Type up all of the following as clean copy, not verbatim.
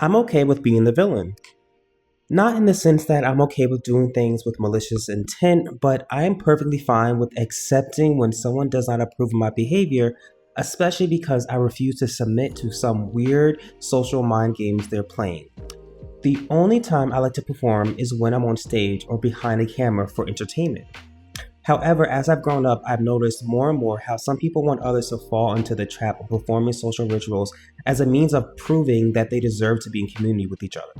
I'm okay with being the villain. Not in the sense that I'm okay with doing things with malicious intent, but I am perfectly fine with accepting when someone does not approve of my behavior, especially because I refuse to submit to some weird social mind games they're playing. The only time I like to perform is when I'm on stage or behind a camera for entertainment. However, as I've grown up, I've noticed more and more how some people want others to fall into the trap of performing social rituals as a means of proving that they deserve to be in community with each other.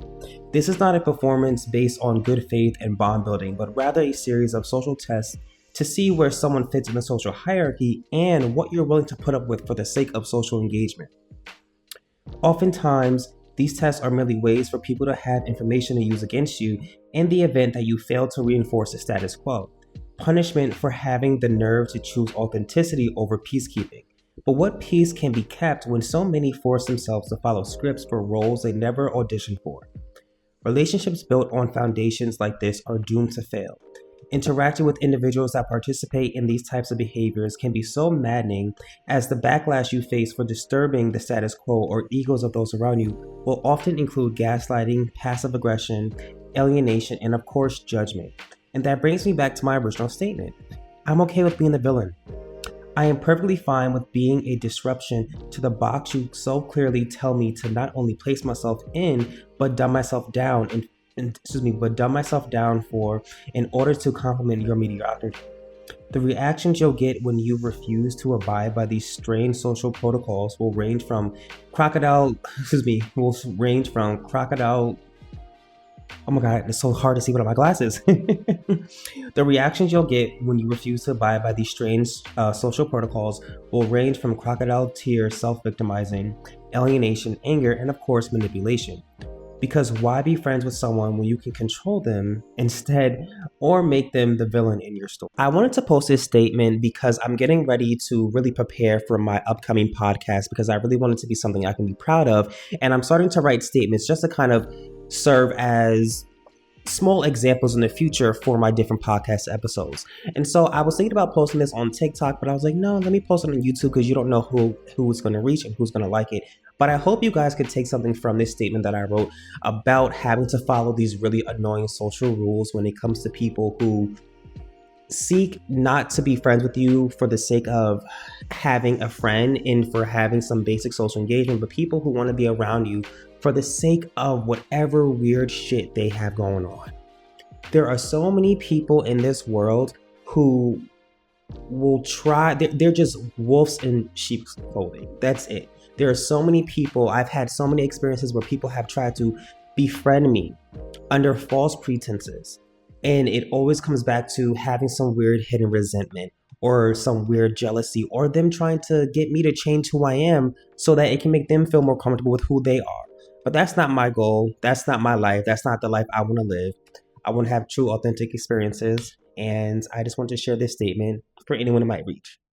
This is not a performance based on good faith and bond building, but rather a series of social tests to see where someone fits in the social hierarchy and what you're willing to put up with for the sake of social engagement. Oftentimes, these tests are merely ways for people to have information to use against you in the event that you fail to reinforce the status quo. Punishment for having the nerve to choose authenticity over peacekeeping. But what peace can be kept when so many force themselves to follow scripts for roles they never auditioned for? Relationships built on foundations like this are doomed to fail. Interacting with individuals that participate in these types of behaviors can be so maddening, as the backlash you face for disturbing the status quo or egos of those around you will often include gaslighting, passive aggression, alienation, and of course, judgment. And that brings me back to my original statement. I'm okay with being the villain. I am perfectly fine with being a disruption to the box you so clearly tell me to not only place myself in, but dumb myself down but dumb myself down for in order to complement your mediocrity. The reactions you'll get when you refuse to abide by these strange social protocols will range from crocodile, will range from crocodile. Oh my God, it's so hard to see without my glasses. The reactions you'll get when you refuse to abide by these strange social protocols will range from crocodile tears, self-victimizing, alienation, anger, and of course, manipulation. Because why be friends with someone when you can control them instead or make them the villain in your story? I wanted to post this statement because I'm getting ready to really prepare for my upcoming podcast because I really want it to be something I can be proud of. And I'm starting to write statements just to kind of serve as small examples in the future for my different podcast episodes. And so I was thinking about posting this on TikTok, but I was like, no, let me post it on YouTube because you don't know who is going to reach and who's going to like it. But I hope you guys could take something from this statement that I wrote about having to follow these really annoying social rules when it comes to people who seek not to be friends with you for the sake of having a friend and for having some basic social engagement, but people who want to be around you for the sake of whatever weird shit they have going on. There are so many people in this world who will try, they're just wolves in sheep's clothing. That's it. There are so many people, I've had so many experiences where people have tried to befriend me under false pretenses. And it always comes back to having some weird hidden resentment or some weird jealousy or them trying to get me to change who I am so that it can make them feel more comfortable with who they are. But that's not my goal. That's not my life. That's not the life I want to live. I want to have true, authentic experiences. And I just want to share this statement for anyone it might reach.